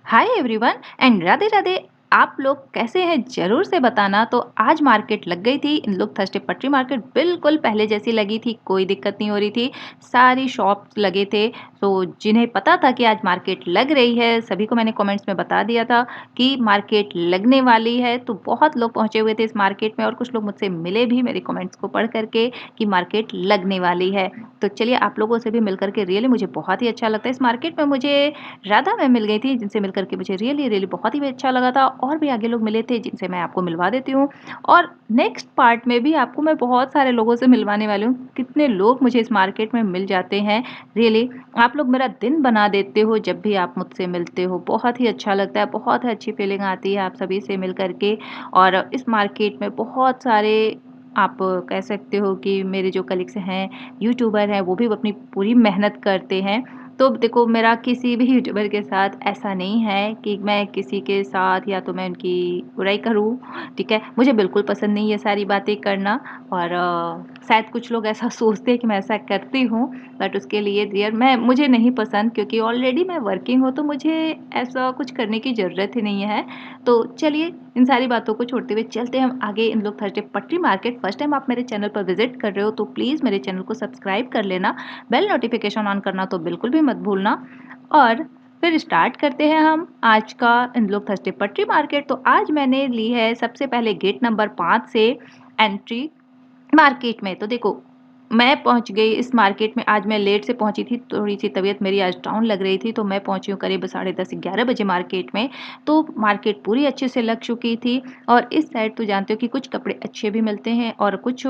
Hi everyone and Radhe Radhe. आप लोग कैसे हैं ज़रूर से बताना। तो आज मार्केट लग गई थी। इन लोग थर्सडे पटरी मार्केट बिल्कुल पहले जैसी लगी थी, कोई दिक्कत नहीं हो रही थी। सारी शॉप्स लगे थे। तो जिन्हें पता था कि आज मार्केट लग रही है सभी को मैंने कमेंट्स में बता दिया था कि मार्केट लगने वाली है। तो बहुत लोग पहुंचे हुए थे इस मार्केट में और कुछ लोग मुझसे मिले भी मेरे कमेंट्स को पढ़ करके कि मार्केट लगने वाली है। तो चलिए आप लोगों से भी मिल करके रियली मुझे बहुत ही अच्छा लगता है। इस मार्केट में मुझे राधा मैम मिल गई थी जिनसे मिल कर के मुझे रियली बहुत ही अच्छा लगा था। और भी आगे लोग मिले थे जिनसे मैं आपको मिलवा देती हूँ। और नेक्स्ट पार्ट में भी आपको मैं बहुत सारे लोगों से मिलवाने वाली हूँ। कितने लोग मुझे इस मार्केट में मिल जाते हैं। रियली आप लोग मेरा दिन बना देते हो जब भी आप मुझसे मिलते हो। बहुत ही अच्छा लगता है, बहुत ही अच्छी फीलिंग आती है आप सभी से मिल कर के। और इस मार्केट में बहुत सारे आप कह सकते हो कि मेरे जो कलीग्स हैं यूट्यूबर हैं वो भी अपनी पूरी मेहनत करते हैं। तो देखो मेरा किसी भी यूट्यूबर के साथ ऐसा नहीं है कि मैं किसी के साथ या तो मैं उनकी बुराई करूँ, ठीक है? मुझे बिल्कुल पसंद नहीं ये सारी बातें करना। और शायद कुछ लोग ऐसा सोचते हैं कि मैं ऐसा करती हूँ, बट उसके लिए डियर मैं मुझे नहीं पसंद क्योंकि ऑलरेडी मैं वर्किंग हूँ तो मुझे ऐसा कुछ करने की ज़रूरत ही नहीं है। तो चलिए इन सारी बातों को छोड़ते हुए चलते हैं हम आगे। इन लोग थर्सडे पटरी मार्केट फर्स्ट टाइम आप मेरे चैनल पर विजिट कर रहे हो तो प्लीज़ मेरे चैनल को सब्सक्राइब कर लेना। बेल नोटिफिकेशन ऑन करना तो बिल्कुल भी मत भूलना। और फिर स्टार्ट करते हैं हम आज का इन लोग थर्सडे पटरी मार्केट। तो आज मैंने ली है सबसे पहले गेट नंबर 5 से एंट्री मार्केट में। तो देखो मैं पहुंच गई इस मार्केट में। आज मैं लेट से पहुंची थी, थोड़ी सी तबीयत मेरी आज डाउन लग रही थी तो मैं पहुंची हूँ करीब 10:30-11 बजे मार्केट में। तो मार्केट पूरी अच्छे से लग चुकी थी। और इस साइड तो जानते हो कि कुछ कपड़े अच्छे भी मिलते हैं और कुछ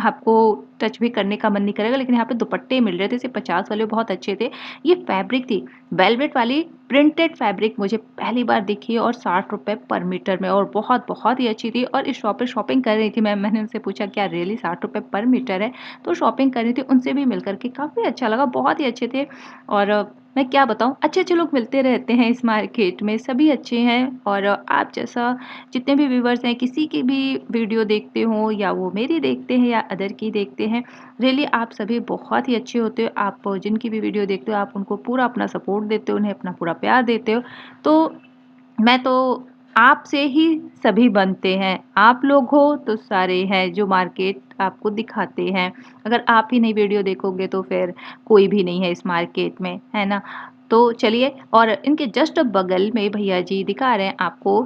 आपको टच भी करने का मन नहीं करेगा। लेकिन यहाँ पे दुपट्टे मिल रहे थे सिर्फ 50 वाले, बहुत अच्छे थे। ये फैब्रिक थी वेलवेट वाली प्रिंटेड फैब्रिक, मुझे पहली बार दिखी और 60 रुपये पर मीटर में, और बहुत ही अच्छी थी। और इस शॉप पे शॉपिंग कर रही थी मैंने उनसे पूछा क्या रियली 60 रुपये पर मीटर है? तो शॉपिंग कर रही थी उनसे भी मिल कर के काफ़ी अच्छा लगा, बहुत ही अच्छे थे। और मैं क्या बताऊँ, अच्छे लोग मिलते रहते हैं इस मार्केट में, सभी अच्छे हैं। और आप जैसा जितने भी व्यूवर्स हैं किसी की भी वीडियो देखते हो या वो मेरी देखते हैं या अदर की देखते हैं, रियली आप सभी बहुत ही अच्छे होते हो। आप जिनकी भी वीडियो देखते हो आप उनको पूरा अपना सपोर्ट देते हो, उन्हें अपना पूरा प्यार देते हो। तो मैं तो आपसे ही सभी बनते हैं। आप लोग हो तो सारे हैं जो मार्केट आपको दिखाते हैं। अगर आप ही नहीं वीडियो देखोगे तो फिर कोई भी नहीं है इस मार्केट में, है ना? तो चलिए, और इनके जस्ट बगल में भैया जी दिखा रहे हैं आपको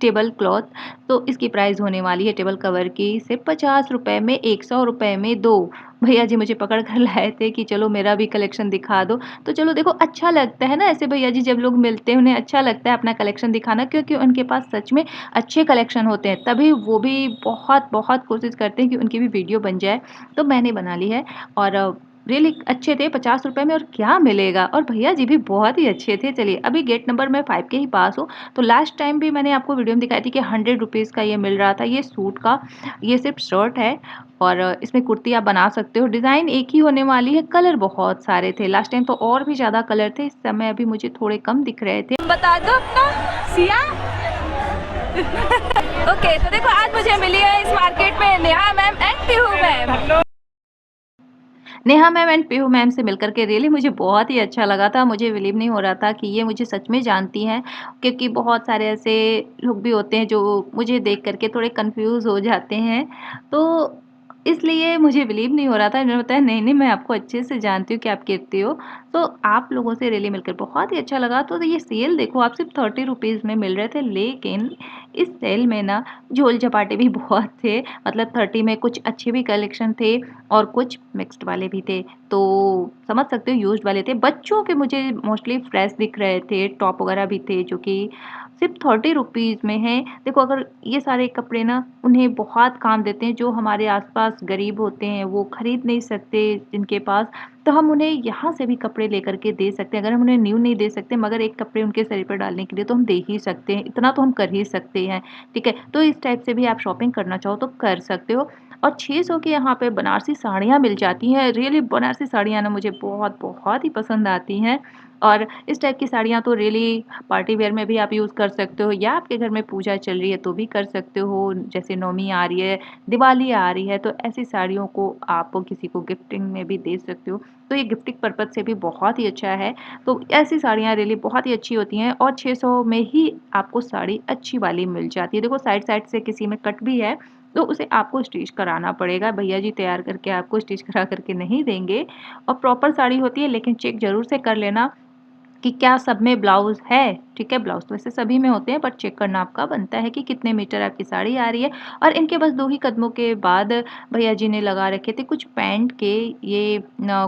टेबल क्लॉथ। तो इसकी प्राइस होने वाली है टेबल कवर की सिर्फ 50 रुपए में, 100 रुपए में 2। भैया जी मुझे पकड़ कर लाए थे कि चलो मेरा भी कलेक्शन दिखा दो। तो चलो देखो अच्छा लगता है ना ऐसे भैया जी जब लोग मिलते हैं उन्हें अच्छा लगता है अपना कलेक्शन दिखाना, क्योंकि उनके पास सच में अच्छे कलेक्शन होते हैं। तभी वो भी बहुत कोशिश करते हैं कि उनकी भी वीडियो बन जाए। तो मैंने बना ली है। और रियली अच्छे थे 50 रुपए में, और क्या मिलेगा। और भैया जी भी बहुत ही अच्छे थे। चलिए अभी गेट नंबर मैं 5 के ही पास हूँ। तो लास्ट टाइम भी मैंने आपको वीडियो में दिखाई थी कि 100 रुपीज़ का ये मिल रहा था ये सूट का। ये सिर्फ शर्ट है और इसमें कुर्ती आप बना सकते हो। डिज़ाइन एक ही होने वाली है, कलर बहुत सारे थे। लास्ट टाइम तो और भी ज़्यादा कलर थे, इस समय अभी मुझे थोड़े कम दिख रहे थे। बता दो अपना सिया। ओके तो देखो आज मुझे मिली है इस मार्केट में Neha ma'am and Pihu ma'am. Neha ma'am and Pihu ma'am से मिलकर के रियली मुझे बहुत ही अच्छा लगा था। मुझे बिलीव नहीं हो रहा था कि ये मुझे सच में जानती हैं, क्योंकि बहुत सारे ऐसे लोग भी होते हैं जो मुझे देख कर के थोड़े कन्फ्यूज़ हो जाते हैं। तो इसलिए मुझे बिलीव नहीं हो रहा था। इन्होंने बताया नहीं मैं आपको अच्छे से जानती हूँ कि आप कहते हो। तो आप लोगों से रियली मिलकर बहुत ही अच्छा लगा। तो ये सेल देखो आप सिर्फ 30 रुपीज़ में मिल रहे थे, लेकिन इस सेल में ना झोल झपाटे भी बहुत थे। मतलब 30 में कुछ अच्छे भी कलेक्शन थे और कुछ मिक्स्ड वाले भी थे। तो समझ सकते हो यूज्ड वाले थे। बच्चों के मुझे मोस्टली फ्रेश दिख रहे थे, टॉप वगैरह भी थे जो कि सिर्फ 30 रुपीज़ में हैं। देखो अगर ये सारे कपड़े ना उन्हें बहुत काम देते हैं, जो हमारे आस-पास गरीब होते हैं वो खरीद नहीं सकते जिनके पास, तो हम उन्हें यहाँ से भी कपड़े लेकर के दे सकते हैं। अगर हम उन्हें न्यू नहीं दे सकते मगर एक कपड़े उनके शरीर पर डालने के लिए तो हम दे ही सकते हैं, इतना तो हम कर ही सकते हैं, ठीक है? तो इस टाइप से भी आप शॉपिंग करना चाहो तो कर सकते हो। और 600 की यहाँ पे बनारसी साड़ियाँ मिल जाती हैं। रियली बनारसी साड़ियाँ ना मुझे बहुत, बहुत ही पसंद आती हैं और इस टाइप की साड़ियाँ तो रियली पार्टी वियर में भी आप यूज़ कर सकते हो या आपके घर में पूजा चल रही है तो भी कर सकते हो। जैसे नवमी आ रही है, दिवाली आ रही है तो ऐसी साड़ियों को आप किसी को गिफ्टिंग में भी दे सकते हो। तो ये गिफ्टिंग पर्पज़ से भी बहुत ही अच्छा है। तो ऐसी साड़ियाँ रियली बहुत ही अच्छी होती हैं और 600 में ही आपको साड़ी अच्छी वाली मिल जाती है। देखो साइड-साइड से किसी में कट भी है तो उसे आपको स्टिच कराना पड़ेगा। भैया जी तैयार करके आपको स्टिच करा कर के नहीं देंगे और प्रॉपर साड़ी होती है लेकिन चेक ज़रूर से कर लेना कि क्या सब में ब्लाउज़ है, ठीक है? ब्लाउज़ तो वैसे सभी में होते हैं बट चेक करना आपका बनता है कि कितने मीटर आपकी साड़ी आ रही है और इनके बस 2 ही कदमों के बाद भैया जी ने लगा रखे थे कुछ पैंट के ये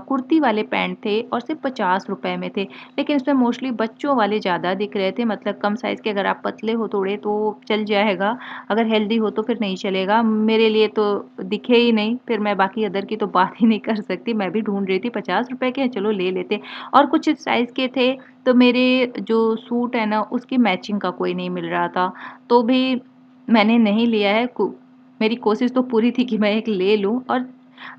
कुर्ती वाले पैंट थे और सिर्फ़ ₹50 में थे। लेकिन इसमें मोस्टली बच्चों वाले ज़्यादा दिख रहे थे मतलब कम साइज़ के अगर आप पतले हो थोड़े तो चल जाएगा, अगर हेल्दी हो तो फिर नहीं चलेगा। मेरे लिए तो दिखे ही नहीं, फिर मैं बाकी अदर की तो बात ही नहीं कर सकती। मैं भी ढूँढ रही थी ₹50 के हैं चलो ले लेते और कुछ इस साइज़ के थे तो मेरे जो सूट है ना उसकी मैचिंग का कोई नहीं मिल रहा था, तो भी मैंने नहीं लिया है। मेरी कोशिश तो पूरी थी कि मैं एक ले लूँ और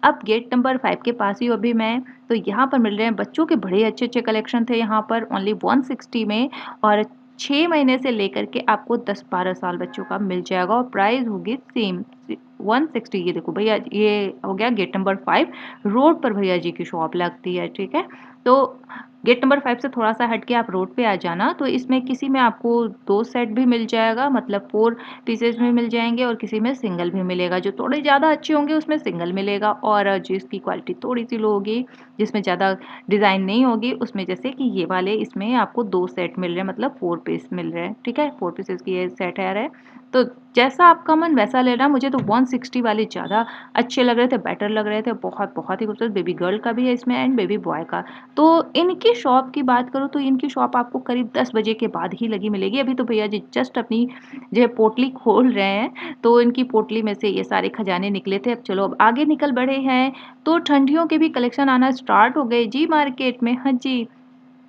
अब गेट नंबर 5 के पास ही हूँ अभी मैं, तो यहाँ पर मिल रहे हैं बच्चों के बड़े अच्छे-अच्छे कलेक्शन थे यहाँ पर ओनली 160 में और 6 महीने से लेकर के आपको 10-12 साल बच्चों का मिल जाएगा और प्राइस होगी सेम 160। ये देखो भैया ये हो गया गेट नंबर 5 रोड पर भैया जी की शॉप लगती है, ठीक है? तो गेट नंबर 5 से थोड़ा-सा हट के आप रोड पे आ जाना, तो इसमें किसी में आपको 2 सेट भी मिल जाएगा मतलब 4 पीसेज़ में मिल जाएँगे और किसी में सिंगल भी मिलेगा। जो थोड़े ज़्यादा अच्छे होंगे उसमें सिंगल मिलेगा और जिसकी क्वालिटी थोड़ी-सी लो होगी, जिसमें ज़्यादा डिज़ाइन नहीं होगी, उसमें जैसे कि ये वाले इसमें आपको 2 सेट मिल रहे हैं मतलब 4 पीस मिल रहे हैं, ठीक है? 4 पीसेज़ की ये सेट है रहा है। तो जैसा आपका मन वैसा लेना, मुझे तो 160 वाले ज़्यादा अच्छे लग रहे थे, बेटर लग रहे थे। बहुत, बहुत ही खूबसूरत बेबी गर्ल का भी है इसमें एंड बेबी बॉय का। तो इनकी शॉप की बात करूँ तो इनकी शॉप आपको करीब 10 बजे के बाद ही लगी मिलेगी। अभी तो भैया जी जस्ट अपनी जो है पोटली खोल रहे हैं, तो इनकी पोटली में से ये सारे खजाने निकले थे। अब चलो अब आगे निकल बढ़े हैं, तो ठंडियों के भी कलेक्शन आना स्टार्ट हो गए जी मार्केट में। हाँ जी।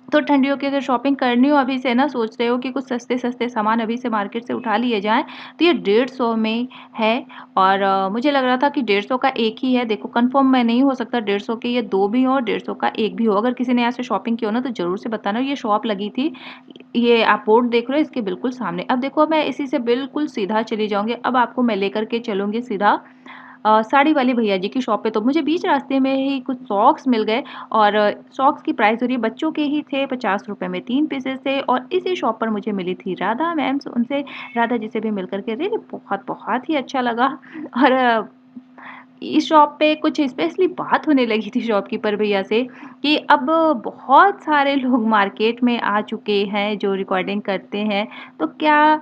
तो ठंडियों की अगर शॉपिंग करनी हो अभी से ना सोच रहे हो कि कुछ सस्ते-सस्ते सामान अभी से मार्केट से उठा लिए जाएँ, तो ये 150 में है और मुझे लग रहा था कि 150 का 1 ही है। देखो कन्फर्म मैं नहीं हो सकता 150 के ये 2 भी हों और 150 का 1 भी हो। अगर किसी ने यहाँ से शॉपिंग की हो ना तो ज़रूर से बताना। ये शॉप लगी थी, ये आप बोर्ड देख रहे हो इसके बिल्कुल सामने। अब देखो मैं इसी से बिल्कुल सीधा चली जाऊँगी। अब आपको मैं लेकर के चलूँगी सीधा साड़ी वाले भैया जी की शॉप पे। तो मुझे बीच रास्ते में ही कुछ सॉक्स मिल गए और सॉक्स की प्राइस हो रही है बच्चों के ही थे ₹50 में 3 पीसेस थे और इसी शॉप पर मुझे मिली थी राधा मैम। सो उनसे राधा जी से भी मिल कर के रियली बहुत, बहुत ही अच्छा लगा और इस शॉप पे कुछ स्पेशली बात होने लगी थी शॉपकीपर भैया से कि अब बहुत सारे लोग मार्केट में आ चुके हैं जो रिकॉर्डिंग करते हैं, तो क्या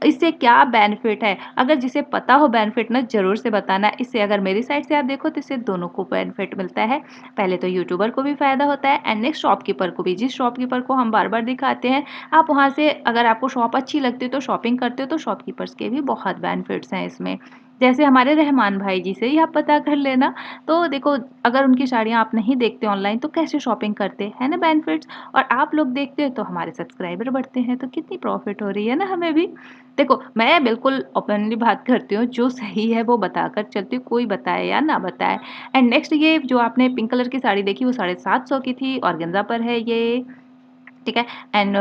इससे क्या बेनिफिट है? अगर जिसे पता हो बेनिफिट ना ज़रूर से बताना। इससे अगर मेरी साइड से आप देखो तो इससे दोनों को बेनिफिट मिलता है। पहले तो यूट्यूबर को भी फ़ायदा होता है एंड नेक्स्ट शॉपकीपर को भी। जिस शॉपकीपर को हम बार-बार दिखाते हैं, आप वहाँ से अगर आपको शॉप अच्छी लगती है तो शॉपिंग करते हो तो शॉपकीपर्स के भी बहुत बेनिफिट्स हैं इसमें। जैसे हमारे रहमान भाई जी से ही आप पता कर लेना। तो देखो अगर उनकी साड़ियाँ आप नहीं देखते ऑनलाइन तो कैसे शॉपिंग करते, है ना बेनिफिट्स? और आप लोग देखते हो तो हमारे सब्सक्राइबर बढ़ते हैं तो कितनी प्रॉफ़िट हो रही है ना हमें भी। देखो, मैं बिल्कुल ओपनली बात करती हूँ, जो सही है वो बताकर चलती हूँ, कोई बताए या ना बताए। एंड नेक्स्ट ये जो आपने पिंक कलर की साड़ी देखी वो 750 की थी, ऑर्गेन्ज़ा पर है ये, ठीक है? एंड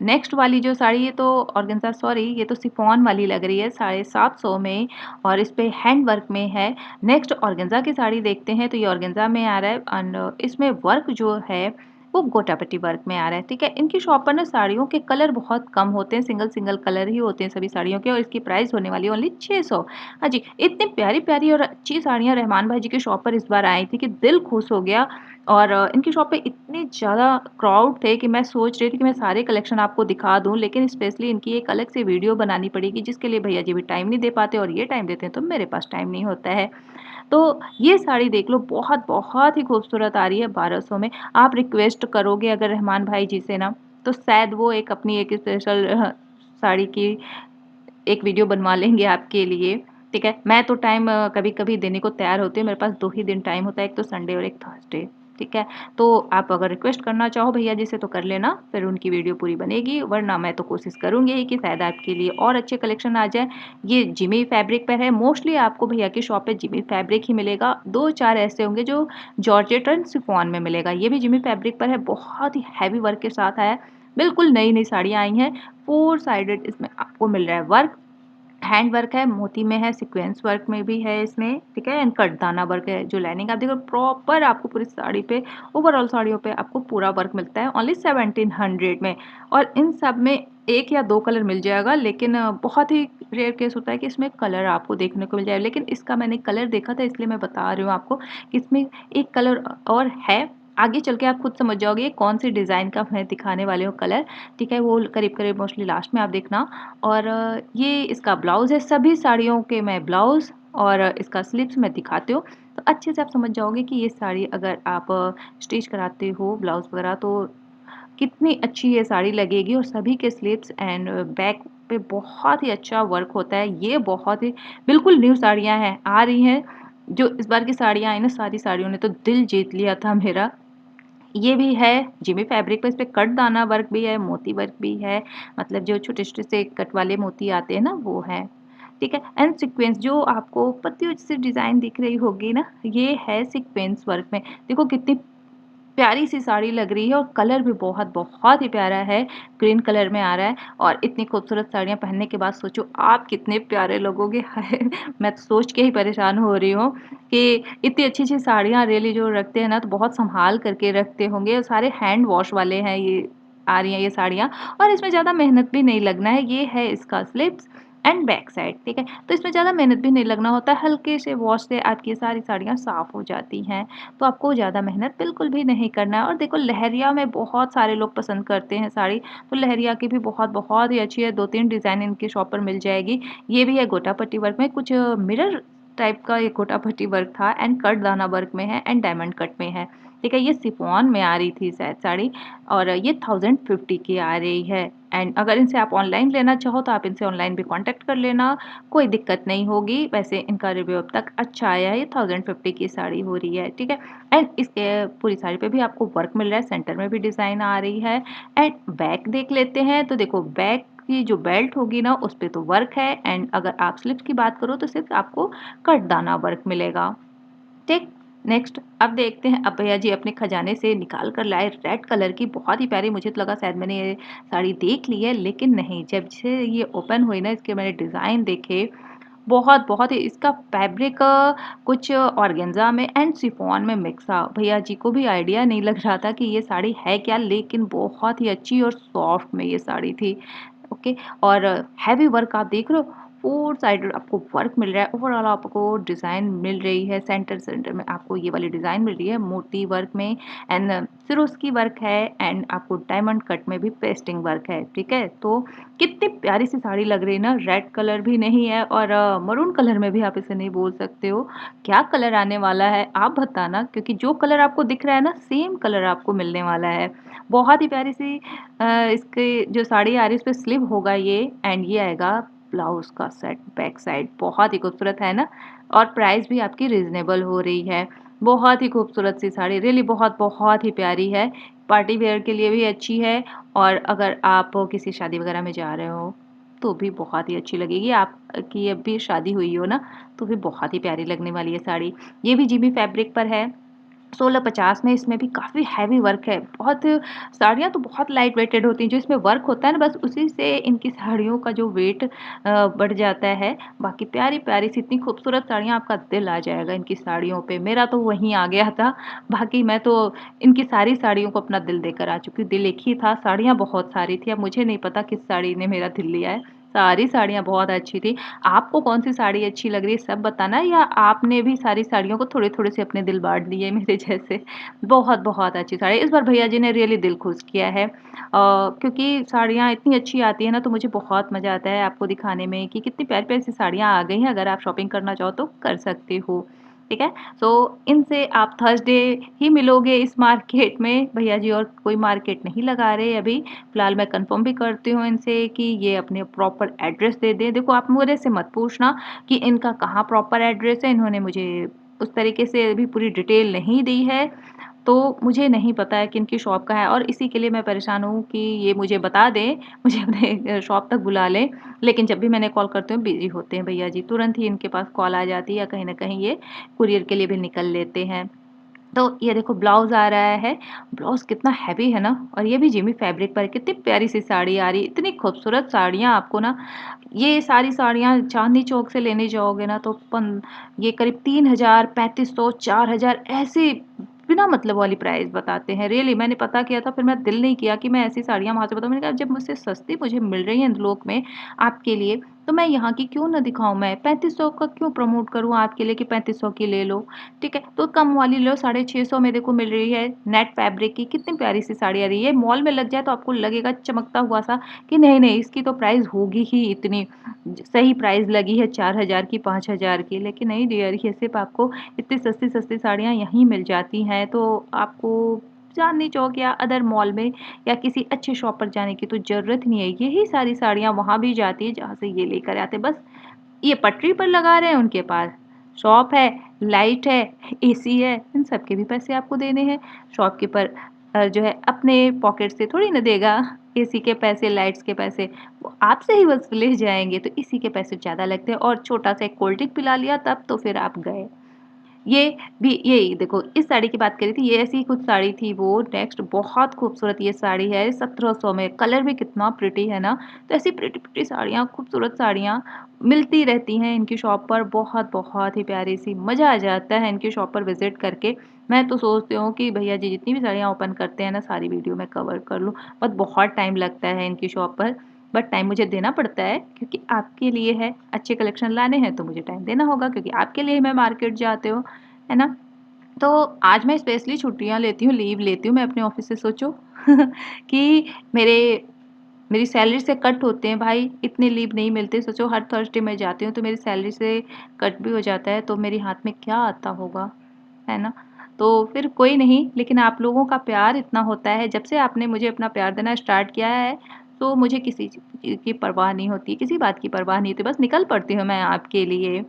नेक्स्ट वाली जो साड़ी है तो ऑर्गेन्ज़ा सॉरी ये तो शिफॉन वाली लग रही है 750 में और इस पे हैंड वर्क में है। नेक्स्ट ऑर्गेन्ज़ा की साड़ी देखते हैं तो ये ऑर्गेन्ज़ा में आ रहा है एंड इसमें वर्क जो है वो गोटापट्टी वर्क में आ रहा है, ठीक है? इनकी शॉप पर ना साड़ियों के कलर बहुत कम होते हैं, सिंगल-सिंगल कलर ही होते हैं सभी साड़ियों के और इसकी प्राइस होने वाली है ओनली 600। हाँ जी, इतनी प्यारी-प्यारी और अच्छी साड़ियाँ रहमान भाई जी की शॉप पर इस बार आई थी कि दिल खुश हो गया और इनकी शॉप पे इतने ज़्यादा क्राउड थे कि मैं सोच रही थी कि मैं सारे कलेक्शन आपको दिखा दूँ, लेकिन स्पेशली इनकी एक अलग से वीडियो बनानी पड़ेगी जिसके लिए भैया जी भी टाइम नहीं दे पाते और ये टाइम देते हैं तो मेरे पास टाइम नहीं होता है। तो ये साड़ी देख लो बहुत, बहुत ही खूबसूरत आ रही है 1200 में। आप रिक्वेस्ट करोगे अगर रहमान भाई जी से ना, तो शायद वो एक अपनी एक स्पेशल साड़ी की एक वीडियो बनवा लेंगे आपके लिए, ठीक है? मैं तो टाइम कभी-कभी देने को तैयार होती हूँ, मेरे पास 2 ही दिन टाइम होता है, एक तो संडे और एक थर्सडे। ठीक है। तो आप अगर रिक्वेस्ट करना चाहो भैया जी से तो कर लेना, फिर उनकी वीडियो पूरी बनेगी, वरना मैं तो कोशिश करूँगी ही कि शायद आपके लिए और अच्छे कलेक्शन आ जाए। ये जिमी फैब्रिक पर है, मोस्टली आपको भैया की शॉप पे जिमी फैब्रिक ही मिलेगा, 2-4 ऐसे होंगे जो जॉर्जेट एंड शिफॉन में मिलेगा। ये भी जिमी फैब्रिक पर है, बहुत ही हैवी वर्क के साथ आया है, बिल्कुल नई-नई साड़ियाँ आई हैं, 4 साइडेड इसमें आपको मिल रहा है वर्क। हैंड वर्क है, मोती में है, सीक्वेंस वर्क में भी है इसमें, ठीक है, एंड कटदाना वर्क है। जो लाइनिंग आप देखो प्रॉपर आपको पूरी साड़ी पे, ओवरऑल साड़ियों पे आपको पूरा वर्क मिलता है ओनली 1700 में। और इन सब में 1 या 2 कलर मिल जाएगा, लेकिन बहुत ही रेयर केस होता है कि इसमें कलर आपको देखने को मिल जाए। लेकिन इसका मैंने कलर देखा था, इसलिए मैं बता रही हूँ आपको कि इसमें एक कलर और है। आगे चल के आप खुद समझ जाओगे कौन सी डिज़ाइन का मैं दिखाने वाली हूँ कलर, ठीक है, वो करीब-करीब मोस्टली लास्ट में आप देखना। और ये इसका ब्लाउज़ है, सभी साड़ियों के मैं ब्लाउज़ और इसका स्लीव्स मैं दिखाती हूँ, तो अच्छे से आप समझ जाओगे कि ये साड़ी अगर आप स्टिच कराते हो ब्लाउज़ वगैरह तो कितनी अच्छी ये साड़ी लगेगी। और सभी के स्लीव्स एंड बैक पे बहुत ही अच्छा वर्क होता है। ये बहुत ही बिल्कुल न्यू साड़ियाँ हैं, आ रही हैं, जो इस बार की साड़ियाँ आई ना, सारी साड़ियों ने तो दिल जीत लिया था मेरा। ये भी है जिमी फैब्रिक पे, इस पे कट दाना वर्क भी है, मोती वर्क भी है, मतलब जो छोटे-छोटे से कट वाले मोती आते हैं ना वो है, ठीक है। एंड सीक्वेंस जो आपको पत्तियों जैसी डिज़ाइन दिख रही होगी ना, ये है सीक्वेंस वर्क में। देखो कितनी प्यारी सी साड़ी लग रही है और कलर भी बहुत बहुत ही प्यारा है, ग्रीन कलर में आ रहा है। और इतनी खूबसूरत साड़ियाँ पहनने के बाद सोचो आप कितने प्यारे लगोगे। हाय! मैं तो सोच के ही परेशान हो रही हूँ कि इतनी अच्छी-अच्छी साड़ियाँ रियली जो रखते हैं ना तो बहुत सँभाल करके रखते होंगे, और सारे हैंड वॉश वाले हैं ये आ रही हैं ये साड़ियाँ। और इसमें ज़्यादा मेहनत भी नहीं लगना है, ये है इसका स्लीव्स एंड बैक साइड, ठीक है। तो इसमें ज़्यादा मेहनत भी नहीं लगना होता है, हल्के से वॉश से आपकी ये सारी साड़ियाँ साफ़ हो जाती हैं। तो आपको ज़्यादा मेहनत बिल्कुल भी नहीं करना है। और देखो लहरिया में बहुत सारे लोग पसंद करते हैं साड़ी, तो लहरिया की भी बहुत बहुत ही अच्छी है, 2-3 डिज़ाइन इनकी शॉप पर मिल जाएगी। ये भी है गोटा पट्टी वर्क में, कुछ मिरर टाइप का ये गोटा पट्टी वर्क था, एंड कट दाना वर्क में है, एंड डायमंड कट में है, ठीक है। ये शिफॉन में आ रही थी शायद साड़ी, और ये 1050 की आ रही है। एंड अगर इनसे आप ऑनलाइन लेना चाहो तो आप इनसे ऑनलाइन भी कांटेक्ट कर लेना, कोई दिक्कत नहीं होगी। वैसे इनका रिव्यू अब तक अच्छा आया है, ये 1050 की साड़ी हो रही है, ठीक है। एंड इसके पूरी साड़ी पे भी आपको वर्क मिल रहा है, सेंटर में भी डिज़ाइन आ रही है। एंड बैक देख लेते हैं, तो देखो बैक की जो बेल्ट होगी ना उस पे तो वर्क है, एंड अगर आप स्लीव्स की बात करो तो सिर्फ आपको कट दाना वर्क मिलेगा, ठीक। नेक्स्ट अब देखते हैं, अब भैया जी अपने खजाने से निकाल कर लाए रेड कलर की, बहुत ही प्यारी। मुझे तो लगा शायद मैंने ये साड़ी देख ली है, लेकिन नहीं, जब से ये ओपन हुई ना इसके मैंने डिज़ाइन देखे, बहुत बहुत ही इसका फैब्रिक कुछ ऑर्गेन्जा में एंड शिफॉन में मिक्स था। भैया जी को भी आइडिया नहीं लग रहा था कि ये साड़ी है क्या, लेकिन बहुत ही अच्छी और सॉफ्ट में ये साड़ी थी, ओके। और हैवी वर्क आप देख रहे हो, 4 साइड आपको वर्क मिल रहा है, ओवरऑल आपको डिज़ाइन मिल रही है, सेंटर सेंटर में आपको ये वाली डिज़ाइन मिल रही है मोती वर्क में, एंड सिरोस्की वर्क है, एंड आपको डायमंड कट में भी पेस्टिंग वर्क है, ठीक है। तो कितनी प्यारी सी साड़ी लग रही है ना, रेड कलर भी नहीं है और मरून कलर में भी आप इसे नहीं बोल सकते हो। क्या कलर आने वाला है आप बताना, क्योंकि जो कलर आपको दिख रहा है ना सेम कलर आपको मिलने वाला है। बहुत ही प्यारी सी इसकी जो साड़ी आ रही है इस पे स्लीव होगा ये, एंड ये आएगा ब्लाउज का सेट बैक साइड, बहुत ही खूबसूरत है ना। और प्राइस भी आपकी रिजनेबल हो रही है। बहुत ही खूबसूरत सी साड़ी, रियली बहुत बहुत ही प्यारी है, पार्टी वेयर के लिए भी अच्छी है, और अगर आप किसी शादी वगैरह में जा रहे हो तो भी बहुत ही अच्छी लगेगी। आपकी अब भी शादी हुई हो ना तो भी बहुत ही प्यारी लगने वाली है साड़ी। ये भी जिमी फैब्रिक पर है, 1650 में, इसमें भी काफ़ी हैवी वर्क है। बहुत साड़ियाँ तो बहुत लाइट वेटेड होती हैं, जो इसमें वर्क होता है ना बस उसी से इनकी साड़ियों का जो वेट बढ़ जाता है। बाकी प्यारी-प्यारी सी इतनी खूबसूरत साड़ियाँ, आपका दिल आ जाएगा इनकी साड़ियों पे। मेरा तो वहीं आ गया था। बाकी मैं तो इनकी सारी साड़ियों को अपना दिल देकर आ चुकी हूँ। दिल एक ही था, साड़ियाँ बहुत सारी थी। अब मुझे नहीं पता किस साड़ी ने मेरा दिल लिया है। सारी साड़ियाँ बहुत अच्छी थी। आपको कौन-सी साड़ी अच्छी लग रही है सब बताना, या आपने भी सारी साड़ियों को थोड़े-थोड़े से अपने दिल बाँट दिए मेरे जैसे। बहुत-बहुत अच्छी साड़ी, इस बार भैया जी ने रियली दिल खुश किया है। क्योंकि साड़ियाँ इतनी अच्छी आती हैं ना तो मुझे बहुत मज़ा आता है आपको दिखाने में कि कितनी प्यारी-प्यारी सी साड़ियाँ आ गई हैं। अगर आप शॉपिंग करना चाहो तो कर सकते हो, ठीक है। सो इनसे आप थर्सडे ही मिलोगे इस मार्केट में, भैया जी और कोई मार्केट नहीं लगा रहे अभी। फिलहाल मैं कंफर्म भी करती हूँ इनसे कि ये अपने प्रॉपर एड्रेस दे दें। देखो आप मेरे से मत पूछना कि इनका कहाँ प्रॉपर एड्रेस है, इन्होंने मुझे उस तरीके से अभी पूरी डिटेल नहीं दी है। तो मुझे नहीं पता है कि इनकी शॉप कहाँ है और इसी के लिए मैं परेशान हूँ कि ये मुझे बता दें, मुझे अपने शॉप तक बुला लें। लेकिन जब भी मैंने कॉल करती हूँ बिज़ी होते हैं भैया जी, तुरंत ही इनके पास कॉल आ जाती है या कहीं न कहीं ये कुरियर के लिए भी निकल लेते हैं। तो ये देखो ब्लाउज़ आ रहा है, ब्लाउज़ कितना हेवी है ना और ये भी जिमी फैब्रिक पर है, कितनी प्यारी-सी साड़ी आ रही है, इतनी खूबसूरत साड़ियाँ आपको ना ये सारी साड़ियाँ चांदनी चौक से लेने जाओगे ना तो पन ये करीब 3000, 3500, 4000 ऐसे बिना मतलब वाली प्राइस बताते हैं। रियली मैंने पता किया था फिर मेरा दिल नहीं किया कि मैं ऐसी साड़ियाँ वहाँ से बताऊँ। मैंने कहा जब मुझसे सस्ती मुझे मिल रही है इंदलोक में आपके लिए, तो मैं यहाँ की क्यों ना दिखाऊँ मैं? 3500 का क्यों प्रमोट करूँ आपके लिए कि 3500 की ले लो, ठीक है? तो कम वाली लो 650 में देखो मिल रही है, नेट फैब्रिक की कितनी प्यारी-सी साड़ी आ रही है। मॉल में लग जाए तो आपको लगेगा चमकता हुआ-सा कि नहीं-नहीं इसकी तो प्राइस होगी ही इतनी। सही प्राइस लगी है 4000 की, 5000 की, लेकिन नहीं डियर ये सिर्फ़ आपको इतनी सस्ती-सस्ती साड़ियाँ यहीं मिल जाती हैं, तो आपको चांदनी चौक या अदर मॉल में या किसी अच्छे शॉप पर जाने की तो ज़रूरत नहीं है। यही सारी साड़ियाँ वहाँ भी जाती हैं जहाँ से ये लेकर आते हैं। बस ये पटरी पर लगा रहे हैं उनके पास, शॉप है, लाइट है, एसी है, इन सब के भी पैसे आपको देने हैं। शॉपकीपर जो है अपने पॉकेट से थोड़ी ना देगा एसी के पैसे, लाइट्स के पैसे, वो आपसे ही वसूले जाएँगे, तो इसी के पैसे ज़्यादा लगते हैं और छोटा-सा एक कोल्ड ड्रिंक पिला लिया तब तो फिर आप गए। ये भी यही देखो इस साड़ी की बात करी थी, ये ऐसी ही कुछ साड़ी थी वो नेक्स्ट बहुत खूबसूरत ये साड़ी है 1700 में, कलर भी कितना प्रिटी है ना, तो ऐसी प्रिटी-प्रिटी साड़ियाँ, खूबसूरत साड़ियाँ मिलती रहती हैं इनकी शॉप पर बहुत ही प्यारी-सी, मज़ा आ जाता है इनकी शॉप पर विज़िट करके। मैं तो सोचती हूँ कि भैया जी जितनी भी साड़ियाँ ओपन करते हैं ना, सारी वीडियो मैं कवर कर लूँ, बट बहुत टाइम लगता है इनकी शॉप पर, बट टाइम मुझे देना पड़ता है क्योंकि आपके लिए है, अच्छे कलेक्शन लाने हैं तो मुझे टाइम देना होगा क्योंकि आपके लिए ही मैं मार्केट जाती हूँ। है ना? तो आज मैं स्पेशली छुट्टियाँ लेती हूँ, लीव लेती हूँ मैं अपने ऑफ़िस से सोचो कि मेरे मेरी सैलरी से कट होते हैं भाई, इतने लीव नहीं मिलते। सोचो हर थर्सडे मैं जाती हूँ तो मेरी सैलरी से कट भी हो जाता है, तो मेरे हाथ में क्या आता होगा, है ना? तो फिर कोई नहीं, लेकिन आप लोगों का प्यार इतना होता है, जब से आपने मुझे अपना प्यार देना स्टार्ट किया है, तो मुझे किसी चीज़ की परवाह नहीं होती, किसी बात की परवाह नहीं होती, बस निकल पड़ती हूँ मैं आपके लिए।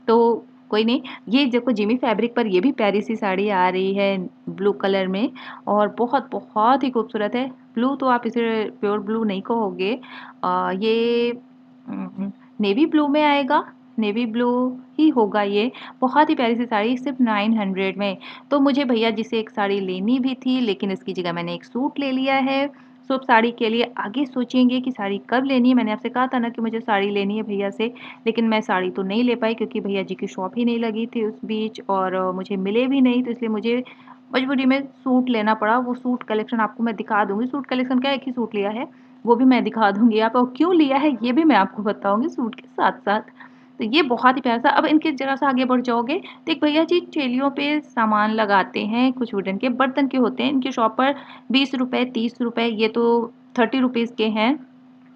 तो कोई नहीं, ये देखो जिमी फैब्रिक पर ये भी प्यारी-सी साड़ी आ रही है ब्लू कलर में और बहुत ही खूबसूरत है। ब्लू तो आप इसे प्योर ब्लू नहीं कहोगे ये नेवी ब्लू में आएगा, नेवी ब्लू ही होगा ये। बहुत ही प्यारी-सी साड़ी सिर्फ़ 900 में। तो मुझे भैया जी से एक साड़ी लेनी भी थी लेकिन इसकी जगह मैंने एक सूट ले लिया है। सो अब साड़ी के लिए आगे सोचेंगे कि साड़ी कब लेनी है। मैंने आपसे कहा था ना कि मुझे साड़ी लेनी है भैया से, लेकिन मैं साड़ी तो नहीं ले पाई क्योंकि भैया जी की शॉप ही नहीं लगी थी उस बीच और मुझे मिले भी नहीं तो इसलिए मुझे मजबूरी में सूट लेना पड़ा। वो सूट कलेक्शन आपको मैं दिखा दूँगी। सूट कलेक्शन क्या एक ही सूट लिया है, वो भी मैं दिखा दूँगी आप और क्यों लिया है ये भी मैं आपको बताऊँगी सूट के साथ-साथ। तो ये बहुत ही प्यारा-सा अब इनके ज़रा-सा आगे बढ़ जाओगे तो एक भैया जी ठेलियों पे सामान लगाते हैं, कुछ वुडन के बर्तन के होते हैं। इनकी शॉप पर ₹20 ₹30 ये तो ₹30 के हैं।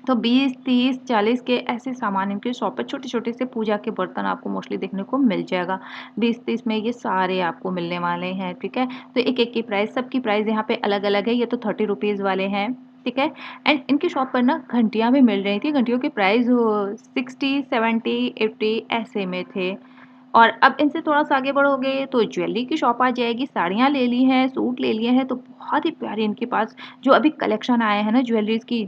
तो 20, 30, 40 के ऐसे सामान इनके शॉप पर छोटे-छोटे से पूजा के बर्तन आपको मोस्टली देखने को मिल जाएगा। 20-30 में ये सारे आपको मिलने वाले हैं, ठीक है? तो एक-एक की प्राइस सबकी प्राइस यहाँ पे अलग-अलग है, ये तो ₹30 वाले हैं, ठीक है? एंड इनकी शॉप पर ना घंटियाँ भी मिल रही थी, घंटियों के प्राइस 60, 70, 80 ऐसे में थे। और अब इनसे थोड़ा-सा आगे बढ़ोगे तो ज्वेलरी की शॉप आ जाएगी, साड़ियाँ ले ली हैं, सूट ले लिए हैं, तो बहुत ही प्यारी इनके पास जो अभी कलेक्शन आए हैं ना ज्वेलरीज़ की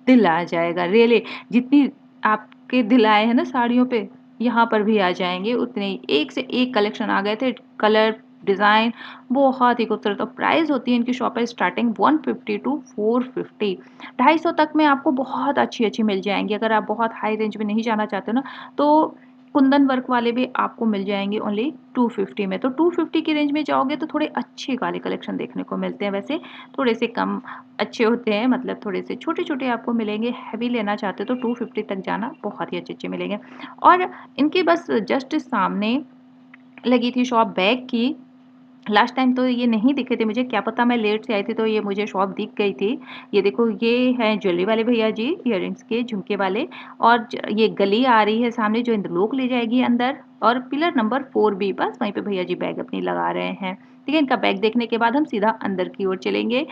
दिल आ जाएगा रियली जितनी आपके दिल आए हैं ना साड़ियों पे, यहाँ पर भी आ जाएँगे उतने ही। एक से एक कलेक्शन आ गए थे, कलर, डिज़ाइन बहुत ही खूबसूरत और प्राइस होती है इनकी शॉप है स्टार्टिंग 150 टू 450 250 तक में आपको बहुत अच्छी-अच्छी मिल जाएँगी। अगर आप बहुत हाई रेंज में नहीं जाना चाहते हो ना, तो कुंदन वर्क वाले भी आपको मिल जाएँगे ओनली 250 में। तो 250 की रेंज में जाओगे तो थोड़े अच्छे वाले कलेक्शन देखने को मिलते हैं। वैसे थोड़े से कम अच्छे होते हैं मतलब थोड़े से छोटे-छोटे आपको मिलेंगे, हैवी लेना चाहते हो तो 250 तक जाना बहुत ही अच्छे-अच्छे मिलेंगे। और इनके बस जस्ट सामने लगी थी शॉप बैग की, लास्ट टाइम तो ये नहीं दिखे थे मुझे, क्या पता मैं लेट से आई थी तो ये मुझे शॉप दिख गई थी। ये देखो ये हैं ज्वेलरी वाले भैया जी, इयररिंग्स के झुमके वाले और ज ये गली आ रही है सामने जो इंद्रलोक ले जाएगी अंदर और पिलर नंबर 4 बी बस वहीं पे भैया जी बैग अपनी लगा रहे हैं। ठीक है, इनका बैग देखने के बाद हम सीधा अंदर की ओर चलेंगे।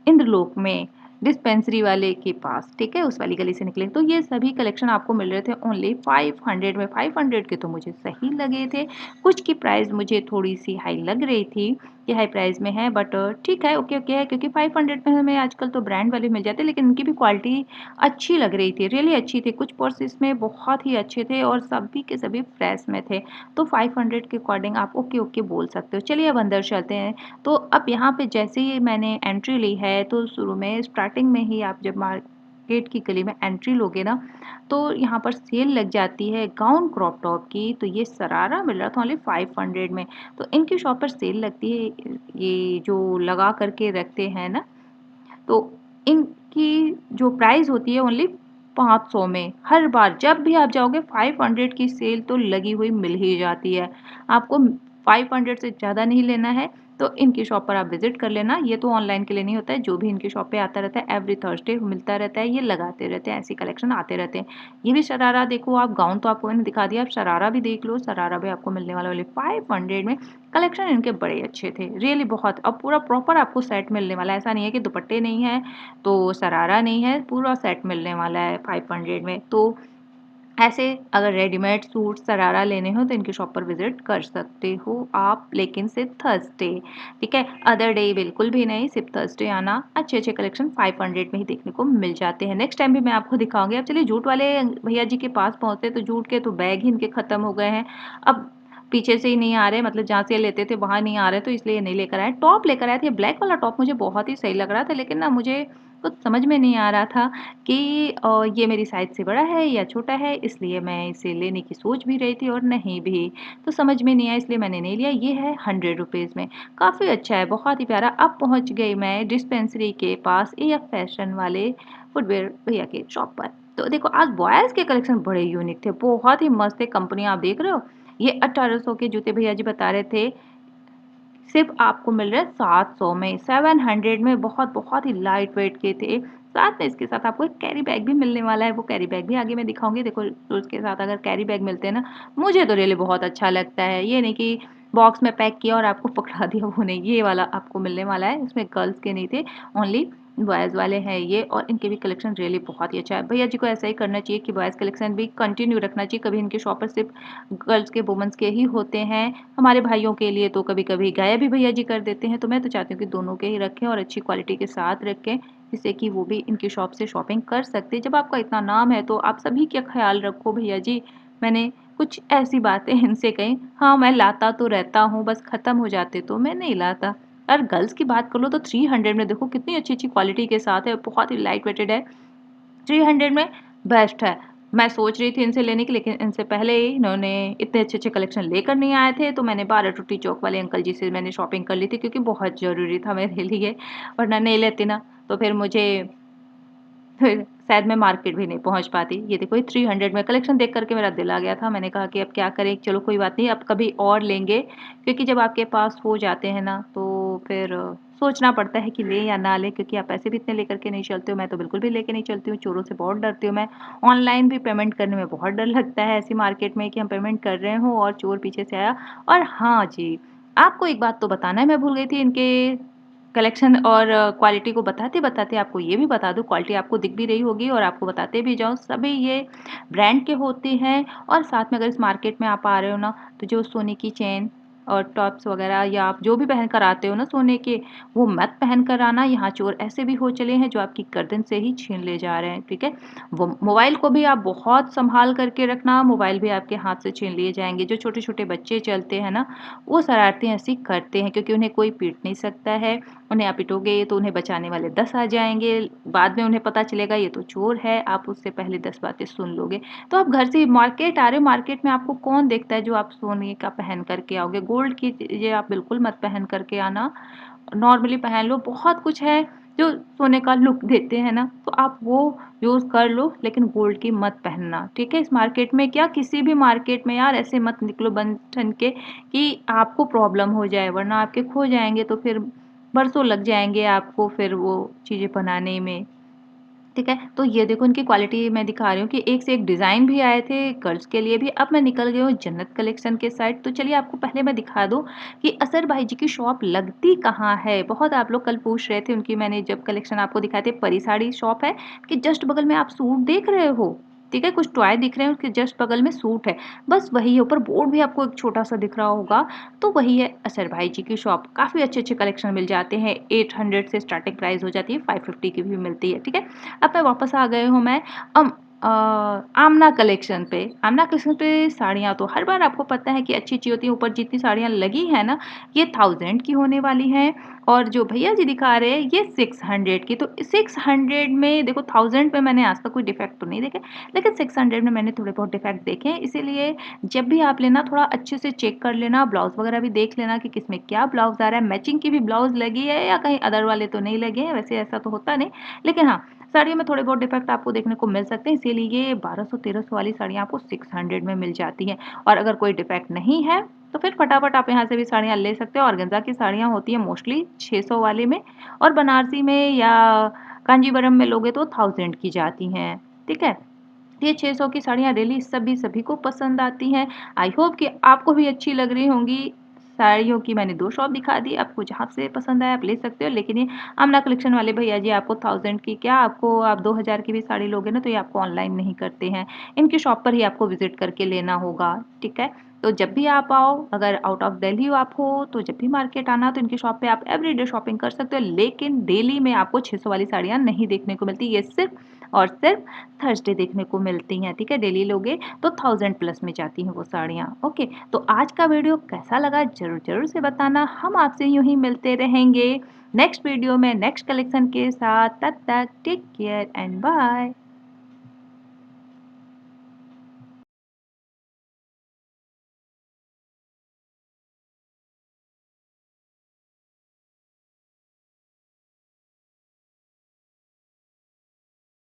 इंद्रलोक में डिस्पेंसरी वाले के पास, ठीक है? उस वाली गली से निकले। तो ये सभी कलेक्शन आपको मिल रहे थे ओनली 500 में, 500 के तो मुझे सही लगे थे। कुछ की प्राइस मुझे थोड़ी-सी हाई लग रही थी, ये हाई प्राइस में है बट ठीक है, ओके है क्योंकि 500 में हमें आजकल तो ब्रांड वाले मिल जाते हैं, लेकिन उनकी भी क्वालिटी अच्छी लग रही थी, रियली अच्छी थी। कुछ पर्स इसमें बहुत ही अच्छे थे और सभी के सभी फ्रेश में थे। तो 500 के अकॉर्डिंग आप ओके बोल सकते हो। चलिए अब अंदर चलते हैं। तो अब यहाँ पे जैसे ही मैंने एंट्री ली है, तो शुरू में स्टार्टिंग में ही आप जब मार्केट की गली में एंट्री लोगे ना, तो यहाँ पर सेल लग जाती है गाउन क्रॉप टॉप की। तो ये शरारा मिल रहा था ओनली 500 में। तो इनकी शॉप पर सेल लगती है, ये जो लगा करके रखते हैं ना, तो इनकी जो प्राइस होती है ओनली 500 में। हर बार जब भी आप जाओगे 500 की सेल तो लगी हुई मिल ही जाती है। आपको 500 से ज़्यादा नहीं लेना है तो इनकी शॉप पर आप विजिट कर लेना। ये तो ऑनलाइन के लिए नहीं होता है, जो भी इनकी शॉप पे आता रहता है एवरी थर्सडे मिलता रहता है, ये लगाते रहते हैं, ऐसी कलेक्शन आते रहते हैं। ये भी शरारा देखो आप, गाउन तो आपको मैंने दिखा दिया, आप शरारा भी देख लो। शरारा भी आपको मिलने वाला 500 में। कलेक्शन इनके बड़े अच्छे थे, रियली बहुत। अब पूरा प्रॉपर आपको सेट मिलने वाला है, ऐसा नहीं है कि दुपट्टे नहीं है तो शरारा नहीं है, पूरा सेट मिलने वाला है 500 में। तो ऐसे अगर रेडीमेड सूट शरारा लेने हो तो इनकी शॉप पर विजिट कर सकते हो आप, लेकिन सिर्फ थर्सडे, ठीक है, अदर डे बिल्कुल भी नहीं। सिर्फ थर्सडे आना, अच्छे अच्छे कलेक्शन 500 में ही देखने को मिल जाते हैं। नेक्स्ट टाइम भी मैं आपको दिखाऊंगी। अब चलिए जूट वाले भैया जी के पास पहुंचते, तो जूट के तो बैग ही इनके खत्म हो गए हैं। अब पीछे से ही नहीं आ रहे, मतलब जहाँ से लेते थे वहाँ नहीं आ रहे, तो इसलिए नहीं लेकर आए। टॉप लेकर आए थे, ब्लैक वाला टॉप मुझे बहुत ही सही लग रहा था, लेकिन ना मुझे कुछ समझ में नहीं आ रहा था कि ये मेरी साइज़ से बड़ा है या छोटा है, इसलिए मैं इसे लेने की सोच भी रही थी और नहीं भी, तो समझ में नहीं आया, इसलिए मैंने नहीं लिया। ये है 100 रुपीज़ में, काफ़ी अच्छा है, बहुत ही प्यारा। अब पहुँच गई मैं डिस्पेंसरी के पास, एएफ फैशन वाले फुटवियर भैया के शॉप पर। तो देखो आज बॉयज़ के कलेक्शन बड़े यूनिक थे, बहुत ही मस्त थे। कंपनी आप देख रहे हो, ये 1800 के जूते भैया जी बता रहे थे, सिर्फ आपको मिल रहा है 700 में, 700 में। बहुत बहुत ही लाइट वेट के थे। साथ में इसके साथ आपको एक कैरी बैग भी मिलने वाला है, वो कैरी बैग भी आगे मैं दिखाऊंगी। देखो शूज़ के साथ अगर कैरी बैग मिलते हैं ना, मुझे तो रियली बहुत अच्छा लगता है। ये नहीं कि बॉक्स में पैक किया और आपको पकड़ा दिया, वो नहीं, ये वाला आपको मिलने वाला है। इसमें गर्ल्स के नहीं थे, ओनली बॉयज़ वाले हैं ये, और इनके भी कलेक्शन रियली बहुत ही अच्छा है। भैया जी को ऐसा ही करना चाहिए कि बॉयज़ कलेक्शन भी कंटिन्यू रखना चाहिए। कभी इनके शॉप पर सिर्फ गर्ल्स के, वुमेन्स के ही होते हैं। हमारे भाइयों के लिए तो कभी-कभी गायब भी भैया जी कर देते हैं, तो मैं तो चाहती हूँ कि दोनों के ही रखें और अच्छी क्वालिटी के साथ रखें, जिससे कि वो भी इनकी शॉप से शॉपिंग कर सकते हैं। जब आपका इतना नाम है तो आप सभी का ख़्याल रखो भैया जी। मैंने कुछ ऐसी बातें इनसे कहीं, हाँ, मैं लाता तो रहता हूँ, बस ख़त्म हो जाते तो मैं नहीं लाता। और गर्ल्स की बात कर लो तो 300 में देखो कितनी अच्छी-अच्छी क्वालिटी के साथ है, बहुत ही लाइट वेटेड है। 300 में बेस्ट है। मैं सोच रही थी इनसे लेने की, लेकिन इनसे पहले ही इन्होंने इतने अच्छे-अच्छे कलेक्शन लेकर नहीं आए थे, तो मैंने 12 टूटी चौक वाले अंकल जी से मैंने शॉपिंग कर ली थी, क्योंकि बहुत ज़रूरी था मेरे लिए, वरना नहीं लेती ना, तो फिर मुझे फिर शायद मैं मार्केट भी नहीं पहुँच पाती। ये देखो ये 300 में कलेक्शन देख कर के मेरा दिल आ गया था। मैंने कहा कि अब क्या करें, चलो कोई बात नहीं, अब कभी और लेंगे, क्योंकि जब आपके पास हो जाते हैं ना, तो फिर सोचना पड़ता है कि लें या ना लें, क्योंकि आप पैसे भी इतने लेकर के नहीं चलते हो। मैं तो बिल्कुल भी लेके नहीं चलती हूँ, चोरों से बहुत डरती हूँ मैं। ऑनलाइन भी पेमेंट करने में बहुत डर लगता है ऐसी मार्केट में कि हम पेमेंट कर रहे हों और चोर पीछे से आया। और हाँ जी, आपको एक बात तो बताना है, मैं भूल गई थी इनके कलेक्शन और क्वालिटी को बताते-बताते आपको ये भी बता दूँ, क्वालिटी आपको दिख भी रही होगी और आपको बताते भी जाऊँ, सभी ये ब्रांड के होते हैं। और साथ में अगर इस मार्केट में आप आ रहे हो ना, तो जो सोने की चेन और टॉप्स वगैरह या आप जो भी पहन कर आते हो ना सोने के, वो मत पहन कर आना। यहाँ चोर ऐसे भी हो चले हैं जो आपकी गर्दन से ही छीन ले जा रहे हैं, ठीक है? वो मोबाइल को भी आप बहुत सँभाल करके रखना, मोबाइल भी आपके हाथ से छीन लिए जाएँगे। जो छोटे-छोटे बच्चे चलते हैं ना, वो शरारतें ऐसी करते हैं, क्योंकि उन्हें कोई पीट नहीं सकता है। उन्हें आप पिटोगे तो उन्हें बचाने वाले 10 आ जाएँगे, बाद में उन्हें पता चलेगा ये तो चोर है, आप उससे पहले 10 बातें सुन लोगे। तो आप घर से मार्केट आ रहे हो, मार्केट में आपको कौन देखता है जो आप सोने का पहन कर के आओगे। गोल्ड की चीज़ें आप बिल्कुल मत पहन कर के आना, नॉर्मली पहन लो। बहुत कुछ है जो सोने का लुक देते हैं ना, तो आप वो यूज़ कर लो, लेकिन गोल्ड की मत पहनना, ठीक है? इस मार्केट में क्या, किसी भी मार्केट में यार ऐसे मत निकलो बन-ठन के कि आपको प्रॉब्लम हो जाए, वरना आपके खो जाएँगे तो फिर बरसों लग जाएँगे आपको फिर वो चीज़ें बनाने में, ठीक है? तो ये देखो इनकी क्वालिटी मैं दिखा रही हूँ कि एक से एक डिज़ाइन भी आए थे गर्ल्स के लिए भी। अब मैं निकल गई हूँ जन्नत कलेक्शन के साइड, तो चलिए आपको पहले मैं दिखा दूँ कि असर भाई जी की शॉप लगती कहाँ है। बहुत आप लोग कल पूछ रहे थे, उनकी मैंने जब कलेक्शन आपको दिखाए थे, परी साड़ी शॉप है कि जस्ट बगल में आप सूट देख रहे हो, ठीक है, कुछ टॉय दिख रहे हैं, उसके जस्ट बगल में सूट है, बस वही है। ऊपर बोर्ड भी आपको एक छोटा-सा दिख रहा होगा, तो वही है असर भाई जी की शॉप। काफ़ी अच्छे-अच्छे कलेक्शन मिल जाते हैं, 800 से स्टार्टिंग प्राइस हो जाती है, 550 की भी मिलती है, ठीक है। अब मैं वापस आ गई हूँ मैं अम अ, आमना कलेक्शन पे। आमना कलेक्शन पे साड़ियाँ तो हर बार आपको पता है कि अच्छी-अच्छी होती हैं, ऊपर जितनी साड़ियाँ लगी हैं ना, ये 1000 की होने वाली हैं और जो भैया जी दिखा रहे हैं, ये 600 की। तो 600 में देखो 1000 पे मैंने आज तक कोई डिफेक्ट तो नहीं देखे, लेकिन 600 में मैंने थोड़े बहुत डिफेक्ट देखे हैं, इसीलिए जब भी आप लेना थोड़ा अच्छे से चेक कर लेना, ब्लाउज़ वगैरह भी देख लेना कि किसमें क्या ब्लाउज़ आ रहा है, मैचिंग की भी ब्लाउज़ लगी है या कहीं अदर वाले तो नहीं लगे हैं, वैसे ऐसा तो होता नहीं। लेकिन हाँ, साड़ियों में थोड़े बहुत डिफेक्ट आपको देखने को मिल सकते हैं, इसीलिए ये 1200-1300 वाली साड़ियाँ आपको 600 में मिल जाती हैं और अगर कोई डिफेक्ट नहीं है, तो फिर फटाफट आप यहाँ से भी साड़ियाँ ले सकते हो। ऑर्गेन्जा की साड़ियाँ होती हैं मोस्टली 600 वाले में और बनारसी में या कांजीवरम में लोगे तो 1000 की जाती हैं, ठीक है? ये 600 की साड़ियाँ डेली सभी को पसंद आती हैं। आई होप कि आपको भी अच्छी लग रही होंगी। साड़ियों की मैंने 2 शॉप दिखा दी, आपको जहाँ से पसंद आया आप ले सकते हो। लेकिन ये आमना कलेक्शन वाले भैया जी आपको 1000 की क्या आपको आप 2000 की भी साड़ी लोगे ना तो ये आपको ऑनलाइन नहीं करते हैं। इनकी शॉप पर ही आपको विज़िट करके लेना होगा, ठीक है? तो जब भी आप आओ, अगर आउट ऑफ दिल्ली आप हो, तो जब भी मार्केट आना तो इनकी शॉप पे आप एवरीडे शॉपिंग कर सकते हो। लेकिन डेली में आपको 600 वाली साड़ियाँ नहीं देखने को मिलती। ये सिर्फ़ और सिर्फ़ थर्सडे देखने को मिलती हैं, ठीक है? डेली लोगे तो 1000 प्लस में जाती हैं वो साड़ियाँ, ओके? तो आज का वीडियो कैसा लगा ज़रूर से बताना। हम आपसे यूँ ही मिलते रहेंगे नेक्स्ट वीडियो में नेक्स्ट कलेक्शन के साथ। तब तक टेक केयर एंड बाय।